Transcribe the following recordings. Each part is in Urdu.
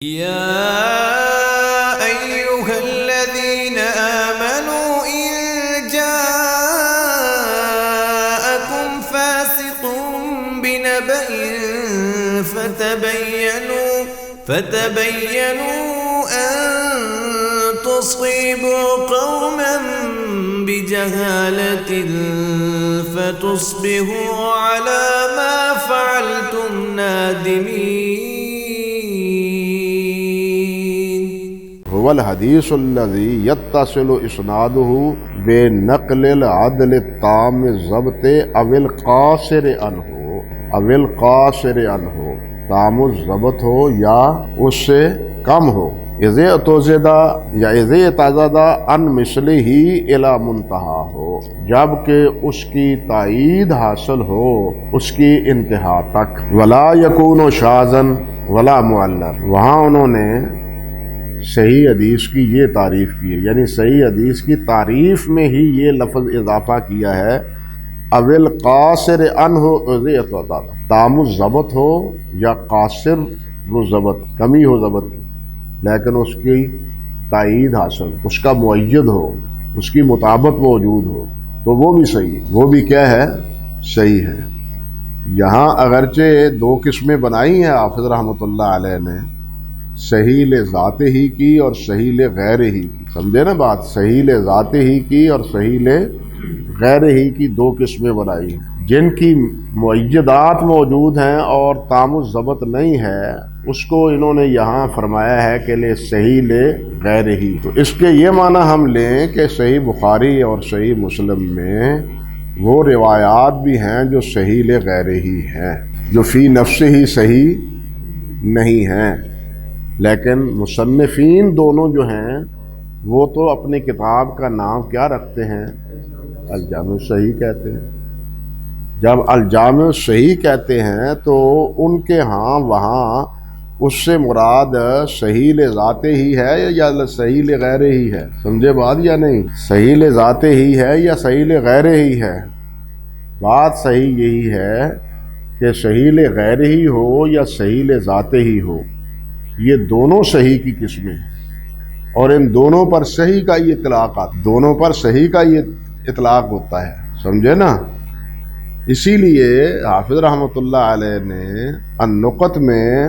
يا أيها الذين آمنوا إن جاءكم فاسق بنبأ فتبينوا أن تصيبوا قوما بجهالة فتصبحوا على ما فعلتم نادمين. هو الحدیث الذی یتصل اسنادہ بنقل العدل التام الضبط او القاصر عنہ تام الضبط ہو یا اس سے کم ہو، اذ اعتزد یا اذ اعتزد عن مثلہ الی منتہا ہو، جبکہ اس کی تائید حاصل ہو اس کی انتہا تک، ولا یکون شاذا ولا معلل۔ وہاں انہوں نے صحیح حدیث کی یہ تعریف کی ہے، یعنی صحیح حدیث کی تعریف میں ہی یہ لفظ اضافہ کیا ہے، اول قاصر عنہ اذ اعتزد، تام الضبط ہو یا قاصر ضبط، کمی ہو ضبط کی لیکن اس کی تائید حاصل، اس کا مؤید ہو، اس کی مطابق موجود ہو تو وہ بھی صحیح ہے، وہ بھی کیا ہے؟ صحیح ہے۔ یہاں اگرچہ دو قسمیں بنائی ہیں حافظ رحمۃ اللہ علیہ نے، صحیح لذات ہی کی اور صحیح لغیر ہی کی، سمجھے نا بات؟ صحیح لذات ہی کی اور صحیح لغیر ہی کی دو قسمیں بنائی ہیں، جن کی مؤیدات موجود ہیں اور تام الضبط نہیں ہے، اس کو انہوں نے یہاں فرمایا ہے کہ لے صحیح لغیر ہی۔ تو اس کے یہ معنی ہم لیں کہ صحیح بخاری اور صحیح مسلم میں وہ روایات بھی ہیں جو صحیح لغیر ہی ہیں، جو فی نفس ہی صحیح نہیں ہیں، لیکن مصنفین دونوں جو ہیں وہ تو اپنی کتاب کا نام کیا رکھتے ہیں؟ الجامع الصحیح کہتے ہیں۔ جب الجامع الصحیح کہتے ہیں تو ان کے ہاں وہاں اس سے مراد صحیح لذات ہی ہے یا صحیح لغیر ہی ہے؟ سمجھے بات یا نہیں؟ صحیح لذات ہی ہے یا صحیح لغیر ہی ہے؟ بات صحیح یہی ہے کہ صحیح لغیر ہی ہو یا صحیح لذات ہی ہو، یہ دونوں صحیح کی قسمیں ہیں اور ان دونوں پر صحیح کا یہ اطلاق آتا ہے، دونوں پر صحیح کا یہ اطلاق ہوتا ہے، سمجھے نا؟ اسی لیے حافظ رحمۃ اللہ علیہ نے النقط میں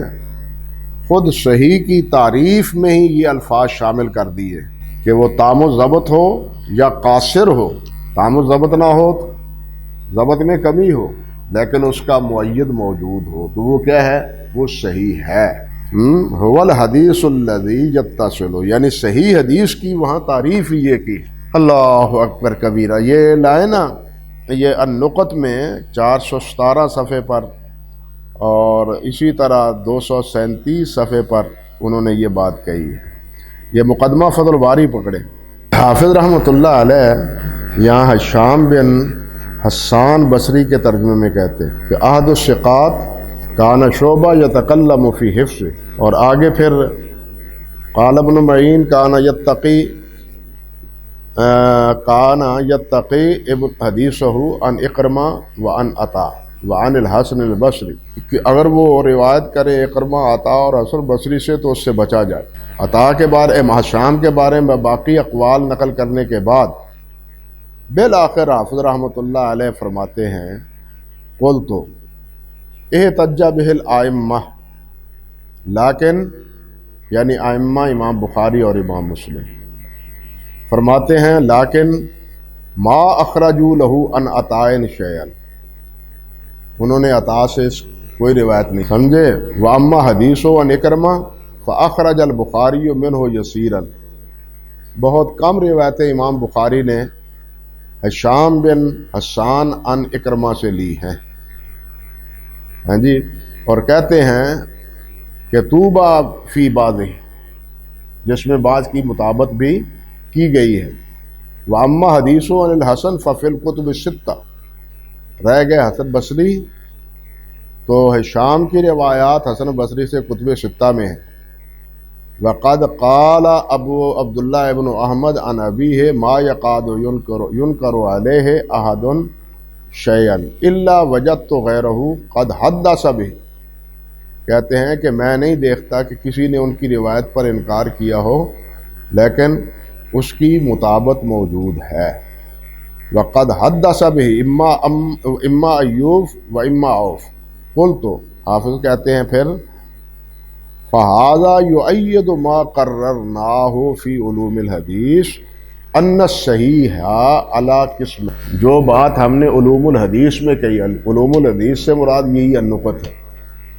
خود صحیح کی تعریف میں ہی یہ الفاظ شامل کر دیے کہ وہ تام الضبط ہو یا قاصر ہو، تام الضبط نہ ہو، ضبط میں کمی ہو لیکن اس کا مؤید موجود ہو تو وہ کیا ہے؟ وہ صحیح ہے۔ هو الحدیث الذی یتصل، یعنی صحیح حدیث کی وہاں تعریف ہی یہ کی۔ اللہ اکبر کبیرہ، یہ لائے نا، یہ النقط میں 417 صفحے پر اور اسی طرح 237 صفحے پر انہوں نے یہ بات کہی ہے۔ یہ مقدمہ فضل الباری پکڑے۔ حافظ رحمۃ اللہ علیہ یہاں ہشام بن حسان بصری کے ترجمے میں کہتے ہیں کہ احد الثقات کان شعبہ یتکلم فی حفظ، اور آگے پھر قال ابن معین کان یتقی ابن حدیثہ عن اکرمہ وعن عطا وعن الحسن البصری، کہ اگر وہ روایت کرے اکرمہ، عطا اور حسن بصری سے تو اس سے بچا جائے۔ عطا کے بارے ہشام کے بارے میں باقی اقوال نقل کرنے کے بعد بالآخر حافظ رحمۃ اللہ علیہ فرماتے ہیں قلت احتج بہ الائمہ، لیکن یعنی ائمہ امام بخاری اور امام مسلم فرماتے ہیں لیکن ما اخرجوا لہ عن عطاء شیئا، انہوں نے عطا سے کوئی روایت نہیں، سمجھے؟ واما حدیث عن اکرمہ فاخرج البخاری منہ یسیرا، بہت کم روایتیں امام بخاری نے ہشام بن حسان عن اکرمہ سے لی ہیں، ہاں جی، اور کہتے ہیں کہ طوبیٰ فی بعضہ، جس میں بعض کی مطابقت بھی کی گئی ہے۔ واما حدیث عن الحسن ففی الکتب الستہ، رہ گئے حسن بصری تو ہشام کی روایات حسن بصری سے کتب ستہ میں ہیں۔ وقد قال ابو عبداللہ ابن احمد عن ابیہ ما یقاد ینکر علیہ احد شیئا الا وجدت غیرہ قد حدث بہ، کہتے ہیں کہ میں نہیں دیکھتا کہ کسی نے ان کی روایت پر انکار کیا ہو، لیکن اس کی مطابقت موجود ہے۔ وقد حدث به اما ایوب و اما عوف، قلت، حافظ کہتے ہیں پھر فَهَذَا يُؤَيِّدُ مَا قَرَّرْنَاهُ فِي علوم الحدیث ان الصحیح علی قسم، جو بات ہم نے علوم الحدیث میں کہی، علوم الحدیث سے مراد یہی النقط ہے،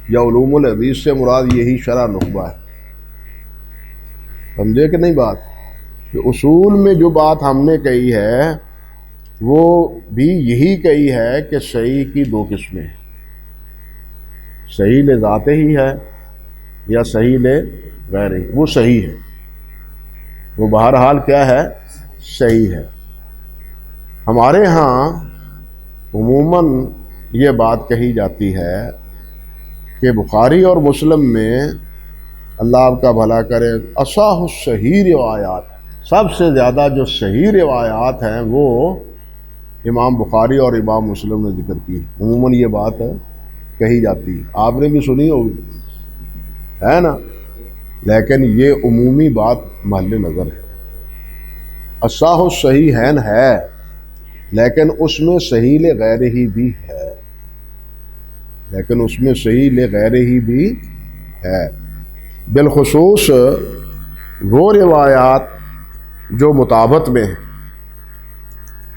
یا علوم الحدیث سے مراد یہی شرح نخبہ ہے، سمجھے کہ نہیں بات؟ کہ اصول میں جو بات ہم نے کہی ہے وہ بھی یہی کہی ہے کہ صحیح کی دو قسمیں ہیں، صحیح لذات ہی ہے یا صحیح لغیر ہی، وہ صحیح ہے، وہ بہرحال کیا ہے؟ صحیح ہے۔ ہمارے ہاں عموماً یہ بات کہی جاتی ہے کہ بخاری اور مسلم میں، اللہ آپ کا بھلا کرے، اصح الصحیح روایات، سب سے زیادہ جو صحیح روایات ہیں وہ امام بخاری اور امام مسلم نے ذکر کی، عموماً یہ بات کہی جاتی ہے، آپ نے بھی سنی ہوگی، ہے نا؟ لیکن یہ عمومی بات محل نظر ہے۔ اصح الصحیحین ہے، لیکن اس میں صحیح لغیر ہی بھی ہے، لیکن اس میں صحیح لغیر ہی بھی ہے، بالخصوص وہ روایات جو مطابقت میں ہیں،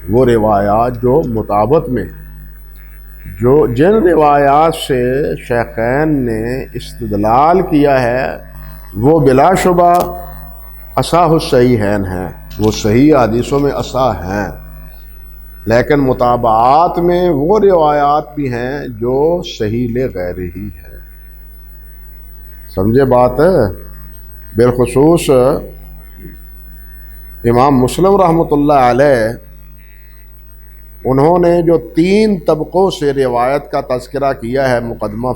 وہ روایات جو مطابقت میں، جو جن روایات سے شیخین نے استدلال کیا ہے وہ بلا شبہ اصح الصحیحین ہیں، وہ صحیح حدیثوں میں اصح ہیں، لیکن مطابعات میں وہ روایات بھی ہیں جو صحیح لغیر ہی ہے، سمجھے بات ہے؟ بالخصوص امام مسلم رحمۃ اللہ علیہ، انہوں نے جو 3 طبقوں سے روایت کا تذکرہ کیا ہے مقدمہ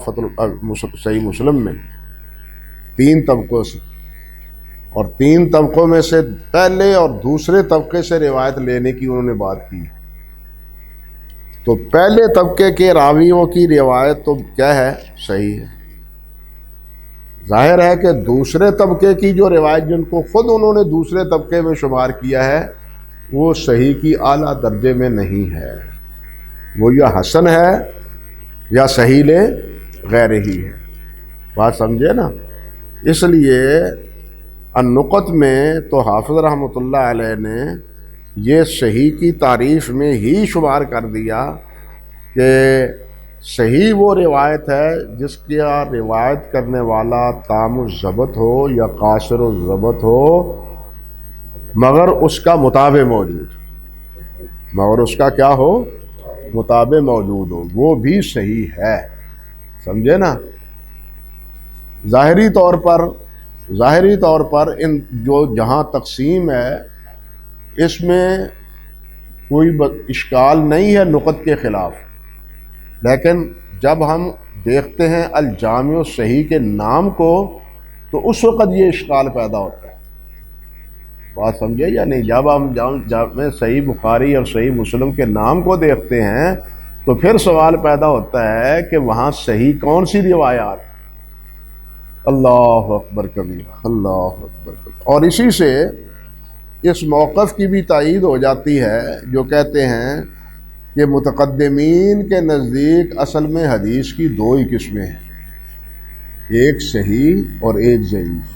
صحیح مسلم میں، 3 طبقوں سے، اور 3 طبقوں میں سے پہلے اور دوسرے طبقے سے روایت لینے کی انہوں نے بات کی، تو پہلے طبقے کے راویوں کی روایت تو کیا ہے؟ صحیح ہے۔ ظاہر ہے کہ دوسرے طبقے کی جو روایت، جن کو خود انہوں نے دوسرے طبقے میں شمار کیا ہے، وہ صحیح کی اعلیٰ درجے میں نہیں ہے، وہ یا حسن ہے یا صحیح غیر ہی ہے، بات سمجھے نا؟ اس لیے النقط میں تو حافظ رحمۃ اللہ علیہ نے یہ صحیح کی تعریف میں ہی شمار کر دیا کہ صحیح وہ روایت ہے جس کا روایت کرنے والا تام الضبط ہو یا قاصر الضبط ہو، مگر اس کا مطابع موجود، مگر اس کا کیا ہو؟ مطابع موجود ہو، وہ بھی صحیح ہے، سمجھے نا؟ ظاہری طور پر ان جو جہاں تقسیم ہے اس میں کوئی اشکال نہیں ہے نقط کے خلاف، لیکن جب ہم دیکھتے ہیں الجامع الصحیح کے نام کو تو اس وقت یہ اشکال پیدا ہوتا ہے، بات سمجھے یا نہیں؟ جب ہم جامع صحیح بخاری اور صحیح مسلم کے نام کو دیکھتے ہیں تو پھر سوال پیدا ہوتا ہے کہ وہاں صحیح کون سی روایات؟ اللہ اکبر کبیرہ، اللہ اکبر کبیرہ۔ اور اسی سے اس موقف کی بھی تائید ہو جاتی ہے جو کہتے ہیں کہ متقدمین کے نزدیک اصل میں حدیث کی 2 ہی قسمیں ہیں، ایک صحیح اور ایک ضعیف،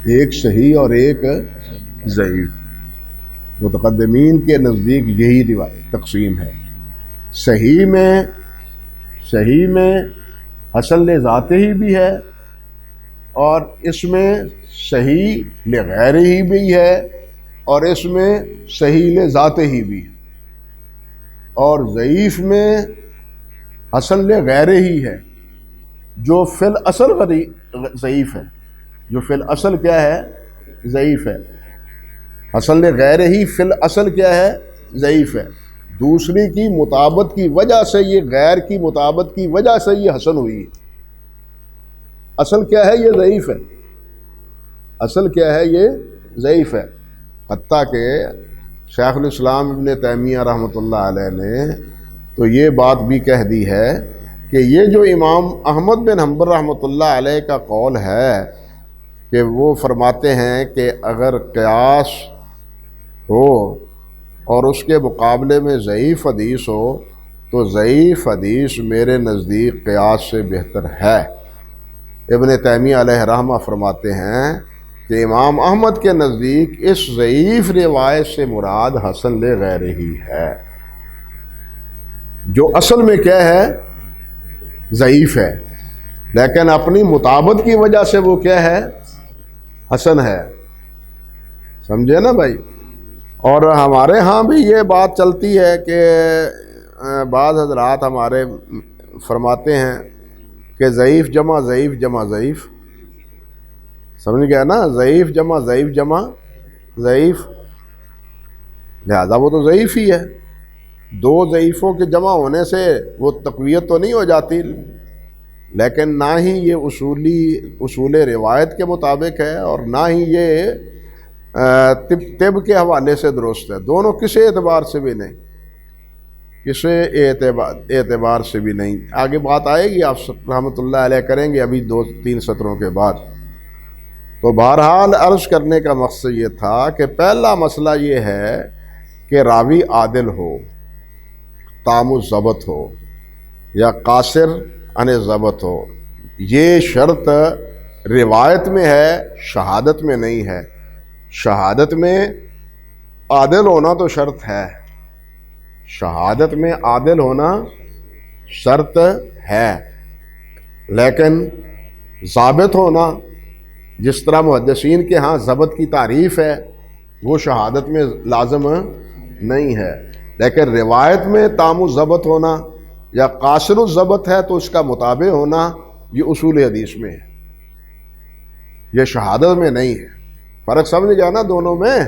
ایک صحیح اور ایک ضعیف، متقدمین کے نزدیک یہی روایت تقسیم ہے۔ صحیح میں حسن لذات ہی بھی ہے، اور اس میں صحیح لغیر ہی بھی ہے، اور اس میں صحیح لذات ہی بھی ہے، اور ضعیف میں حسن لغیر ہی ہے جو فی الاصل ضعیف ہے، جو فی الاصل کیا ہے؟ ضعیف ہے۔ حسن لغیر ہی فی الاصل کیا ہے؟ ضعیف ہے، دوسری کی مطابقت کی وجہ سے، یہ غیر کی مطابقت کی وجہ سے یہ حسن ہوئی ہے، اصل کیا ہے؟ یہ ضعیف ہے، اصل کیا ہے؟ یہ ضعیف ہے۔ حتیٰ کہ شیخ الاسلام ابن تیمیہ رحمۃ اللہ علیہ نے تو یہ بات بھی کہہ دی ہے کہ یہ جو امام احمد بن حنبل رحمۃ اللہ علیہ کا قول ہے کہ وہ فرماتے ہیں کہ اگر قیاس ہو اور اس کے مقابلے میں ضعیف حدیث ہو تو ضعیف حدیث میرے نزدیک قیاس سے بہتر ہے۔ ابن تیمیہ علیہ رحمہ فرماتے ہیں کہ امام احمد کے نزدیک اس ضعیف روایت سے مراد حسن لغیرہ ہی ہے، جو اصل میں کیا ہے؟ ضعیف ہے، لیکن اپنی مطابقت کی وجہ سے وہ کیا ہے؟ حسن ہے۔ سمجھے نا بھائی؟ اور ہمارے ہاں بھی یہ بات چلتی ہے کہ بعض حضرات ہمارے فرماتے ہیں کہ ضعیف جمع ضعیف جمع ضعیف، سمجھ گیا نا؟ ضعیف جمع ضعیف جمع ضعیف، لہذا وہ تو ضعیف ہی ہے۔ دو ضعیفوں کے جمع ہونے سے وہ تقویت تو نہیں ہو جاتی، لیکن نہ ہی یہ اصول روایت کے مطابق ہے اور نہ ہی یہ طب کے حوالے سے درست ہے۔ دونوں کسی اعتبار سے بھی نہیں، کسی اعتبار سے بھی نہیں۔ آگے بات آئے گی، آپ رحمۃ اللہ علیہ کریں گے ابھی 2-3 سطروں کے بعد۔ تو بہرحال عرض کرنے کا مقصد یہ تھا کہ پہلا مسئلہ یہ ہے کہ راوی عادل ہو، تام الضبط ہو، یا قاصر عن ضبط ہو۔ یہ شرط روایت میں ہے، شہادت میں نہیں ہے۔ شہادت میں عادل ہونا تو شرط ہے، شہادت میں عادل ہونا شرط ہے، لیکن ضابط ہونا، جس طرح محدثین کے ہاں ضبط کی تعریف ہے، وہ شہادت میں لازم نہیں ہے۔ لیکن روایت میں تام الضبط ہونا یا قاصر الضبط ہے تو اس کا مطابق ہونا یہ اصول حدیث میں ہے، یہ شہادت میں نہیں ہے۔ فرق سمجھ جانا دونوں میں،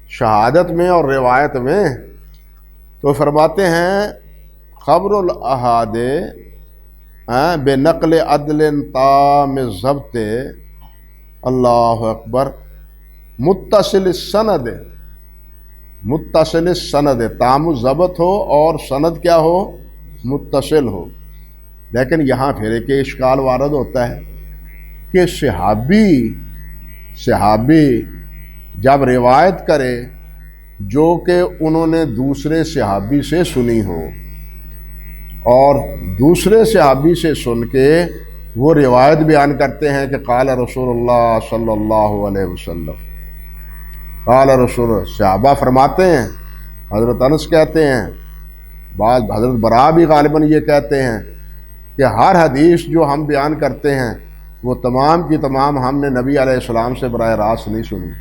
شہادت میں اور روایت میں۔ تو فرماتے ہیں خبر الاحاد بے نقل عدل تام ضبط، اللہ اکبر، متصل السند، متصل السند، تام الضبط ہو اور سند کیا ہو؟ متصل ہو۔ لیکن یہاں پھر ایک اشکال وارد ہوتا ہے کہ صحابی جب روایت کرے جو کہ انہوں نے دوسرے صحابی سے سنی ہو، اور دوسرے صحابی سے سن کے وہ روایت بیان کرتے ہیں کہ قال رسول اللہ صلی اللہ علیہ وسلم، قال رسول، صحابہ فرماتے ہیں، حضرت انس کہتے ہیں، بعض حضرت برا بھی غالباً یہ کہتے ہیں کہ ہر حدیث جو ہم بیان کرتے ہیں وہ تمام کی تمام ہم نے نبی علیہ السلام سے براہ راست نہیں سنی،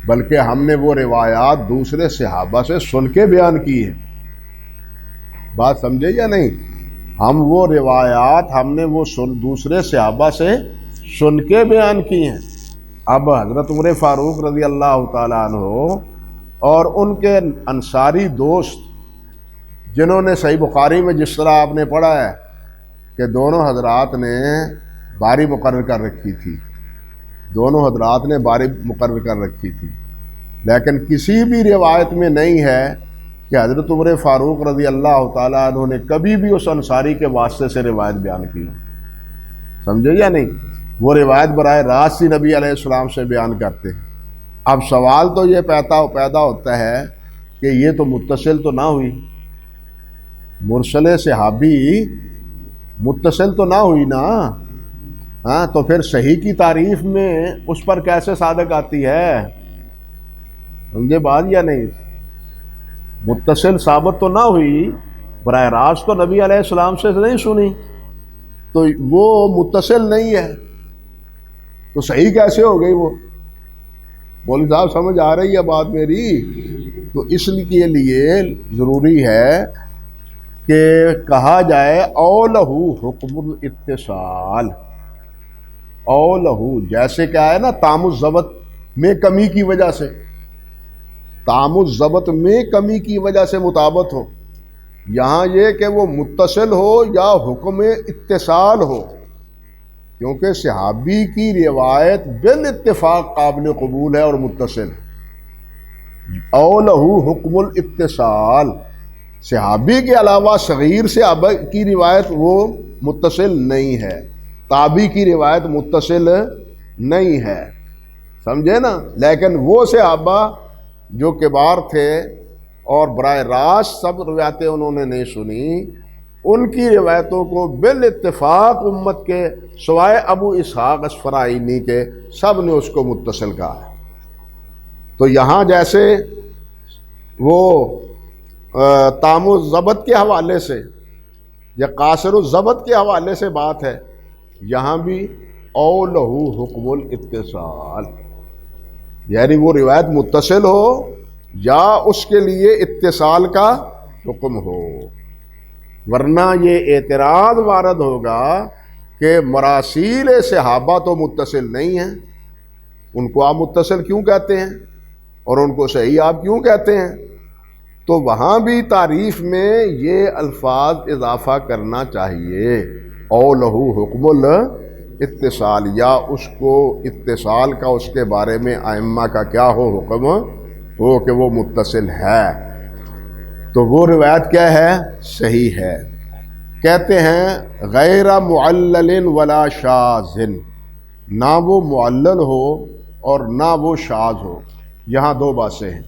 بلکہ ہم نے وہ روایات دوسرے صحابہ سے سن کے بیان کی ہے۔ بات سمجھے یا نہیں؟ ہم وہ روایات ہم نے وہ دوسرے صحابہ سے سن کے بیان کی ہیں۔ اب حضرت عمر فاروق رضی اللہ تعالیٰ عنہ اور ان کے انصاری دوست جنہوں نے صحیح بخاری میں جس طرح آپ نے پڑھا ہے کہ دونوں حضرات نے باری مقرر کر رکھی تھی، دونوں حضرات نے باری مقرر کر رکھی تھی، لیکن کسی بھی روایت میں نہیں ہے کہ حضرت عمر فاروق رضی اللہ تعالیٰ عنہ نے کبھی بھی اس انصاری کے واسطے سے روایت بیان کی۔ سمجھے یا نہیں؟ وہ روایت براہ راست ہی نبی علیہ السلام سے بیان کرتے ہیں۔ اب سوال تو یہ پیدا ہوتا ہے کہ یہ تو متصل تو نہ ہوئی، مرسل صحابی متصل تو نہ ہوئی نا، ہاں، تو پھر صحیح کی تعریف میں اس پر کیسے صادق آتی ہے؟ سمجھے بات یا نہیں؟ متصل ثابت تو نہ ہوئی، براہ راست تو نبی علیہ السلام سے نہیں سنی، تو وہ متصل نہیں ہے، تو صحیح کیسے ہو گئی وہ؟ مولوی صاحب سمجھ آ رہی ہے بات میری؟ تو اس کے لیے ضروری ہے کہ کہا جائے اولہ حکم الاتصال، اولہ، جیسے کیا ہے نا تام الضبط میں کمی کی وجہ سے، تام الضبط میں کمی کی وجہ سے مطابقت ہو، یہاں یہ کہ وہ متصل ہو یا حکم اتصال ہو، کیونکہ صحابی کی روایت بالاتفاق قابل قبول ہے اور متصل ہے۔ اولہ حکم الاتصال، صحابی کے علاوہ صغیر صحابہ کی روایت وہ متصل نہیں ہے، تابعی کی روایت متصل نہیں ہے، سمجھے نا؟ لیکن وہ صحابہ جو کبار تھے اور براہ راست سب روایتیں انہوں نے نہیں سنی، ان کی روایتوں کو بالاتفاق امت کے سوائے ابو اسحاق اصفرائینی کے سب نے اس کو متصل کہا ہے۔ تو یہاں جیسے وہ تام الضبط کے حوالے سے یا قاصر الضبط کے حوالے سے بات ہے، یہاں بھی او لہو حکم الاتصال، یعنی وہ روایت متصل ہو یا اس کے لیے اتصال کا حکم ہو، ورنہ یہ اعتراض وارد ہوگا کہ مراسیل صحابہ تو متصل نہیں ہیں، ان کو آپ متصل کیوں کہتے ہیں اور ان کو صحیح آپ کیوں کہتے ہیں؟ تو وہاں بھی تعریف میں یہ الفاظ اضافہ کرنا چاہیے، او لہو حکم الاتصال، یا اس کو اتصال کا اس کے بارے میں ائمہ کا کیا ہو حکم ہو کہ وہ متصل ہے، تو وہ روایت کیا ہے؟ صحیح ہے۔ کہتے ہیں غیر معلل ولا شاذ، نہ وہ معلل ہو اور نہ وہ شاذ ہو۔ یہاں دو بحثیں ہیں،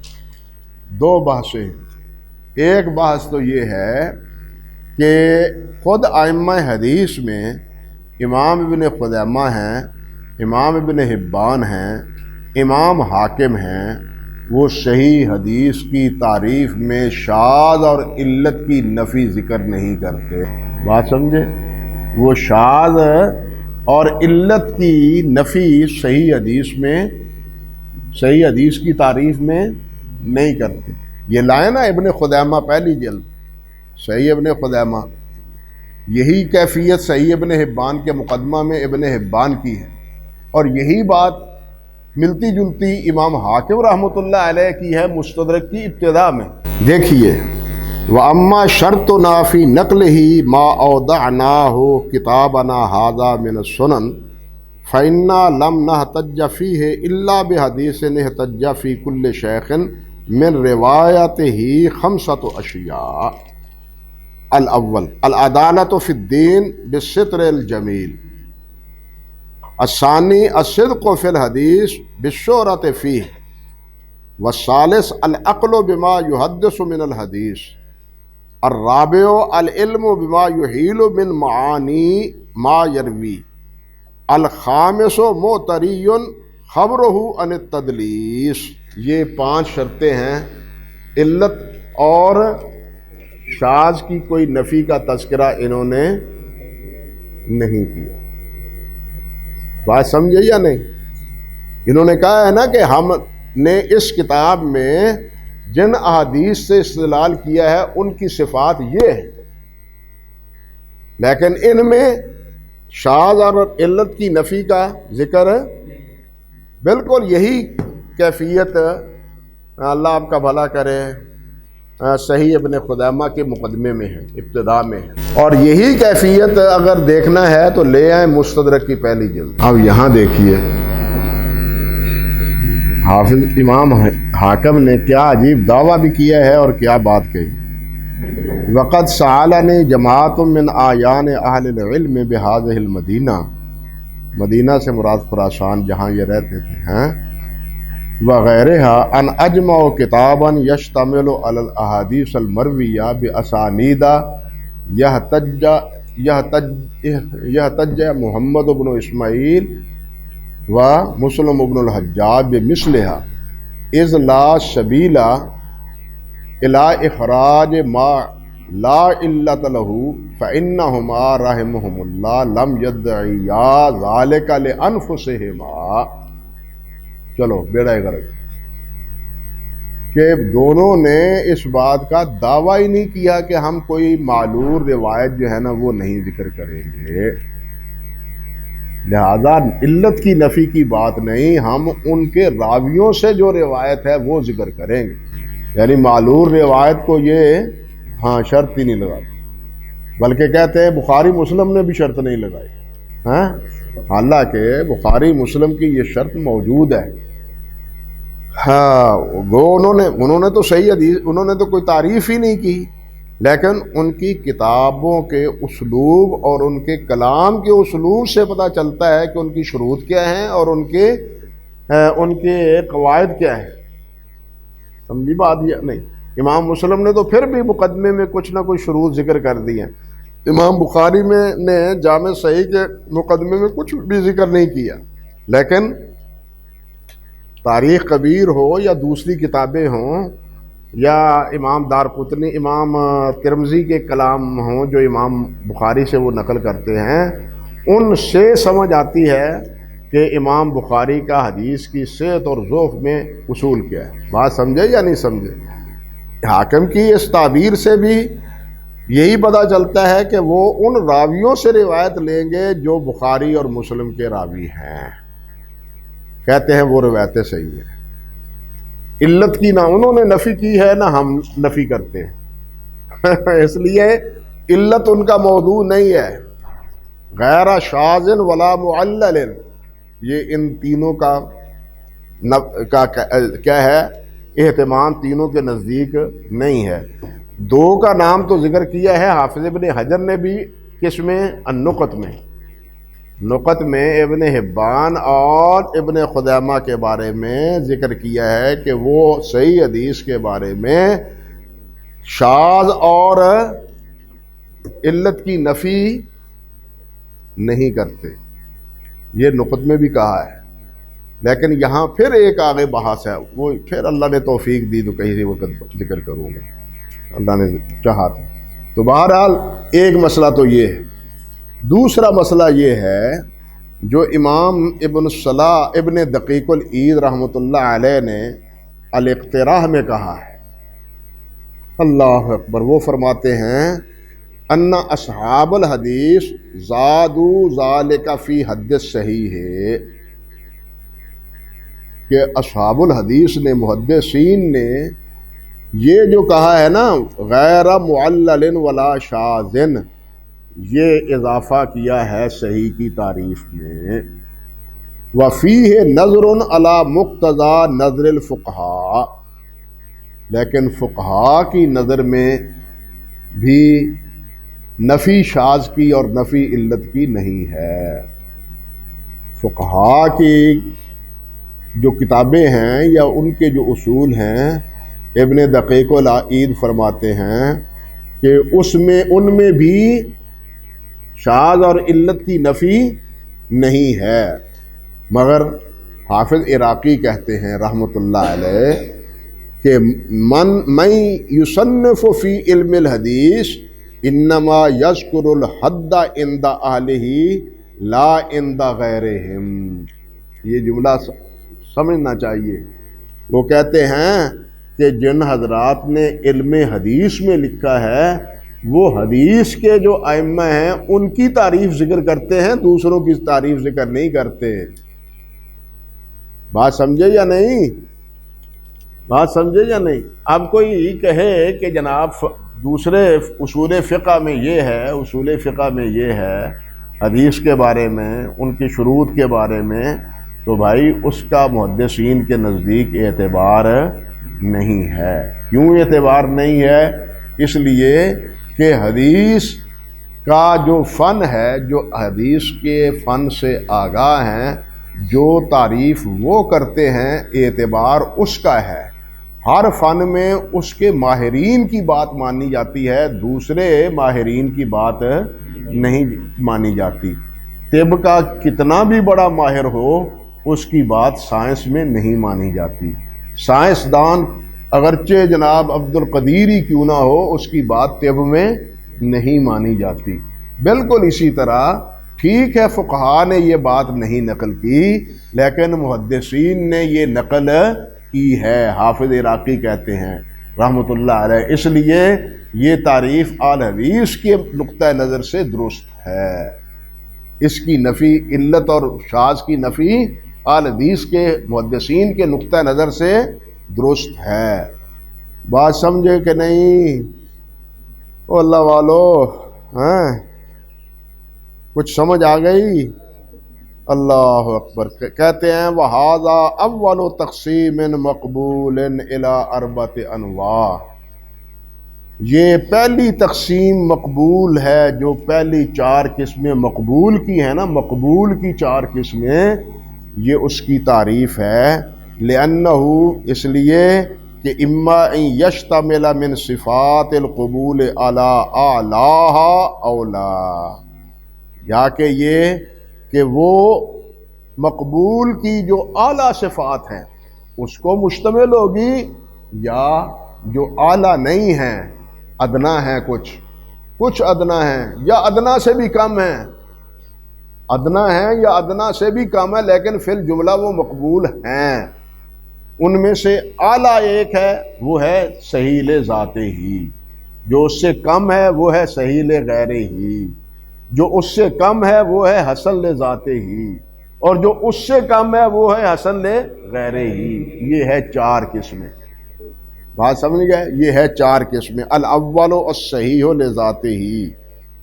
دو بحثیں ہیں۔ ایک بحث تو یہ ہے کہ خود ائمہ حدیث میں امام ابن خزیمہ ہیں، امام ابن حبان ہیں، امام حاکم ہیں، وہ صحیح حدیث کی تعریف میں شاذ اور علت کی نفی ذکر نہیں کرتے، بات سمجھے؟ وہ شاذ اور علت کی نفی صحیح حدیث میں، صحیح حدیث کی تعریف میں نہیں کرتے۔ یہ لائے نا ابن خزیمہ پہلی جلد، صحیح ابن خزیمہ، یہی کیفیت صحیح ابن حبان کے مقدمہ میں ابن حبان کی ہے، اور یہی بات ملتی جلتی امام حاکم رحمۃ اللہ علیہ کی ہے مستدرک کی ابتدا میں۔ دیکھیے وَأَمَّا شَرْطُنَا فِي نَقْلِهِ مَا أَوْضَعْنَاهُ كِتَابَنَا هَذَا مِنَ السُّنَنِ فَإِنَّا لَمْ نَحْتَجَّ فِيهِ إِلَّا بِحَدِيثٍ احْتَجَّ فِي كُلِّ شَيْخٍ من روایتہ خمسۃ اشیاء۔ الاول العدالۃ فی الدین بالستر الجمیل، الثانی الصدق فی الحدیث بالشہرۃ فیہ، والثالث العقل بما یحدث من الحدیث، الرابع العلم بما یحیل من معانی ما یروی، الخامس معتری خبرہ عن التدلیس۔ یہ 5 شرطیں ہیں، علت اور شاذ کی کوئی نفی کا تذکرہ انہوں نے نہیں کیا، بات سمجھے یا نہیں؟ انہوں نے کہا ہے نا کہ ہم نے اس کتاب میں جن احادیث سے استدلال کیا ہے ان کی صفات یہ ہے، لیکن ان میں شاذ اور علت کی نفی کا ذکر بالکل یہی کیفیت اللہ آپ کا بھلا کرے صحیح ابن خزیمہ کے مقدمے میں ہے، ابتدا میں ہے، اور یہی کیفیت اگر دیکھنا ہے تو لے آئیں مستدرک کی پہلی جلد۔ اب یہاں دیکھیے حافظ امام حاکم نے کیا عجیب دعویٰ بھی کیا ہے اور کیا بات کہی۔ وقد سألنی جماعت من اعیان اہل العلم بہذہ المدینہ، مدینہ سے مراد خراسان جہاں یہ رہتے تھے ہیں، وغیرها ان اجمع کتابا یشتمل علی الاحادیث المرویہ باسانید یحتج محمد بن اسماعیل و مسلم بن الحجاج بمثلها اذ لا سبیل الی اخراج ما لا علت له فانہما رحمہم اللہ لم یدعیا ذلک لانفسہما۔ چلو بیڑا غرض کہ دونوں نے اس بات کا دعویٰ ہی نہیں کیا کہ ہم کوئی معلول روایت جو ہے نا وہ نہیں ذکر کریں گے، لہذا علت کی نفی کی بات نہیں، ہم ان کے راویوں سے جو روایت ہے وہ ذکر کریں گے، یعنی معلول روایت کو یہ شرط ہی نہیں لگاتے، بلکہ کہتے ہیں بخاری مسلم نے بھی شرط نہیں لگائی، حالانکہ بخاری مسلم کی یہ شرط موجود ہے۔ ہاں وہ انہوں نے تو صحیح حدیث، انہوں نے تو کوئی تعریف ہی نہیں کی، لیکن ان کی کتابوں کے اسلوب اور ان کے کلام کے اسلوب سے پتہ چلتا ہے کہ ان کی شروط کیا ہیں اور ان کے قواعد کیا ہیں. سمجھی بات یا نہیں؟ امام مسلم نے تو پھر بھی مقدمے میں کچھ نہ کچھ شروط ذکر کر دی ہیں. امام بخاری نے جامع صحیح کے مقدمے میں کچھ بھی ذکر نہیں کیا. لیکن تاریخ کبیر ہو یا دوسری کتابیں ہوں یا امام دارقطنی امام ترمذی کے کلام ہوں جو امام بخاری سے وہ نقل کرتے ہیں، ان سے سمجھ آتی ہے کہ امام بخاری کا حدیث کی صحت اور ضعف میں اصول کیا ہے. بات سمجھے یا نہیں سمجھے؟ حاکم کی اس تعبیر سے بھی یہی پتہ چلتا ہے کہ وہ ان راویوں سے روایت لیں گے جو بخاری اور مسلم کے راوی ہیں. کہتے ہیں وہ روایتیں صحیح ہیں. علت کی نہ انہوں نے نفی کی ہے نہ ہم نفی کرتے ہیں اس لیے علت ان کا موضوع نہیں ہے. غیر شاذ ولا معلل، یہ ان تینوں کا کیا ہے اہتمام تینوں کے نزدیک نہیں ہے. دو کا نام تو ذکر کیا ہے حافظ ابن حجر نے بھی، کس میں؟ النقط میں. نقط میں ابن حبان اور ابن خزیمہ کے بارے میں ذکر کیا ہے کہ وہ صحیح حدیث کے بارے میں شاذ اور علت کی نفی نہیں کرتے. یہ نقط میں بھی کہا ہے. لیکن یہاں پھر ایک آگے بحث ہے، وہ پھر اللہ نے توفیق دی تو کہیں سے وقت ذکر کروں گا، اللہ نے چاہا تھا. تو بہرحال ایک مسئلہ تو یہ ہے. دوسرا مسئلہ یہ ہے جو امام ابن الصلاح ابن دقیق العید رحمۃ اللہ علیہ نے الاقتراح میں کہا ہے. اللہ اکبر. وہ فرماتے ہیں ان اصحاب الحدیث زادوا ذالک فی حد الصحیح ہے، کہ اصحاب الحدیث نے محدثین نے یہ جو کہا ہے نا غیر معلل ولا شاذ، یہ اضافہ کیا ہے صحیح کی تعریف میں. وفیہ نظر علی مقتضی نظر الفقہاء، لیکن فقہاء کی نظر میں بھی نفی شاذ کی اور نفی علت کی نہیں ہے. فقہاء کی جو کتابیں ہیں یا ان کے جو اصول ہیں، ابن دقیق العید فرماتے ہیں کہ ان میں بھی شاذ اور علت کی نفی نہیں ہے. مگر حافظ عراقی کہتے ہیں رحمۃ اللہ علیہ کہ من یصنف فی علم الحدیث انما یذکر الحد عند اہلہ لا عند غیرہم. یہ جملہ سمجھنا چاہیے. وہ کہتے ہیں کہ جن حضرات نے علم حدیث میں لکھا ہے وہ حدیث کے جو ائمہ ہیں ان کی تعریف ذکر کرتے ہیں، دوسروں کی تعریف ذکر نہیں کرتے. بات سمجھے یا نہیں؟ بات سمجھے یا نہیں؟ اب کوئی کہے کہ جناب دوسرے اصول فقہ میں یہ ہے، اصول فقہ میں یہ ہے، حدیث کے بارے میں ان کی شروط کے بارے میں، تو بھائی اس کا محدثین کے نزدیک اعتبار نہیں ہے. کیوں اعتبار نہیں ہے؟ اس لیے کہ حدیث کا جو فن ہے، جو حدیث کے فن سے آگاہ ہیں، جو تعریف وہ کرتے ہیں اعتبار اس کا ہے. ہر فن میں اس کے ماہرین کی بات مانی جاتی ہے، دوسرے ماہرین کی بات نہیں مانی جاتی. طب کا کتنا بھی بڑا ماہر ہو اس کی بات سائنس میں نہیں مانی جاتی. سائنسدان اگرچہ جناب عبد القدیر ہی کیوں نہ ہو اس کی بات طب میں نہیں مانی جاتی. بالکل اسی طرح ٹھیک ہے فقہاء نے یہ بات نہیں نقل کی لیکن محدثین نے یہ نقل کی ہے. حافظ عراقی کہتے ہیں رحمۃ اللہ علیہ. اس لیے یہ تعریف آل حدیث کے نقطہ نظر سے درست ہے. اس کی نفی علت اور شاذ کی نفی آل حدیث کے محدثین کے نقطہ نظر سے درست ہے. بات سمجھے کہ نہیں؟ او اللہ والو، کچھ سمجھ آ گئی؟ اللہ اکبر. کہتے ہیں وَهَذَا أَوَّلُ تَقْسِيمٍ مَقْبُولٍ إِلَىٰ أَرْبَعَةِ أَنْوَاعٍ. یہ پہلی تقسیم مقبول ہے، جو پہلی 4 قسمیں مقبول کی ہیں نا، مقبول کی 4 قسمیں، یہ اس کی تعریف ہے۔ لِأَنَّهُ، اس لیے کہ اما ان یشتمل من صفات القبول علی اعلیٰ اولا، یا کہ یہ کہ وہ مقبول کی جو اعلیٰ صفات ہیں اس کو مشتمل ہوگی، یا جو اعلیٰ نہیں ہیں، ادنا ہیں، کچھ ادنا ہیں یا ادنا سے بھی کم ہیں، ادنا ہیں یا ادنا سے بھی کم ہے، لیکن فی الجملہ وہ مقبول ہیں۔ ان میں سے اعلیٰ ایک ہے، وہ ہے صحیح لذات ہی، جو اس سے کم ہے وہ ہے صحیح لغیر ہی، جو اس سے کم ہے وہ ہے حسن لذات ہی، اور جو اس سے کم ہے وہ ہے حسن لغیر ہی۔ یہ ہے 4 قسمیں، بات سمجھ گئے؟ یہ ہے 4 قسمیں۔ الاول الصحیح لذاتہ،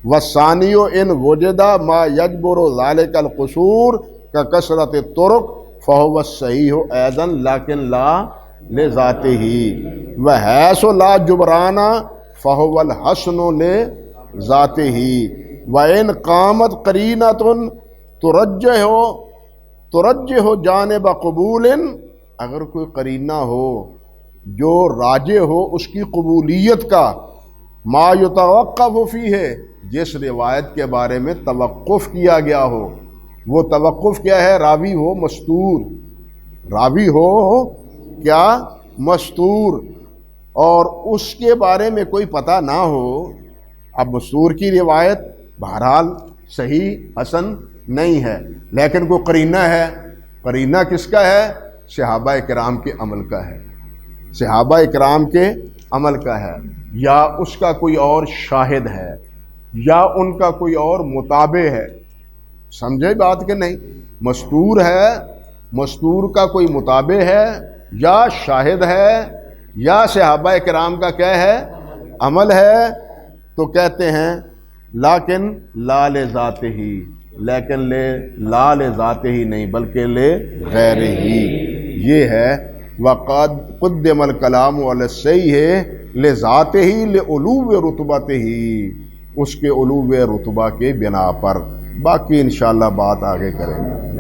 والثانی ان وجد ما یجبر ذلک القصور ککثرت الطرق فهو الصحیح ایضا لیکن لا لذاتہ، وحیث لا جبران فهو الحسن لذاتہ، وان قامت قرینۃ ترجح جانب قبول، اگر کوئی قرینہ ہو جو راجح ہو اس کی قبولیت کا، ما یتوقف فیہ، جس روایت کے بارے میں توقف کیا گیا ہو، وہ توقف کیا ہے؟ راوی ہو مستور، راوی ہو کیا؟ مستور، اور اس کے بارے میں کوئی پتہ نہ ہو۔ اب مستور کی روایت بہرحال صحیح حسن نہیں ہے، لیکن کوئی قرینہ ہے، قرینہ کس کا ہے؟ صحابہ کرام کے عمل کا ہے، صحابہ کرام کے عمل کا ہے، یا اس کا کوئی اور شاہد ہے، یا ان کا کوئی اور متابع ہے۔ سمجھے بات کہ نہیں؟ مستور ہے، مستور کا کوئی متابع ہے، یا شاہد ہے، یا صحابہ کرام کا کیا ہے؟ عمل ہے، تو کہتے ہیں لیکن لا لذاتہ، لیکن لا لذاتہ ہی نہیں بلکہ لغیر ہی، یہ ہے۔ وقد قدم الکلام علی الصحیح لذاتہ لعلو رتبتہ، اس کے علو رتبہ کے بنا پر۔ باقی انشاءاللہ بات آگے کریں گے۔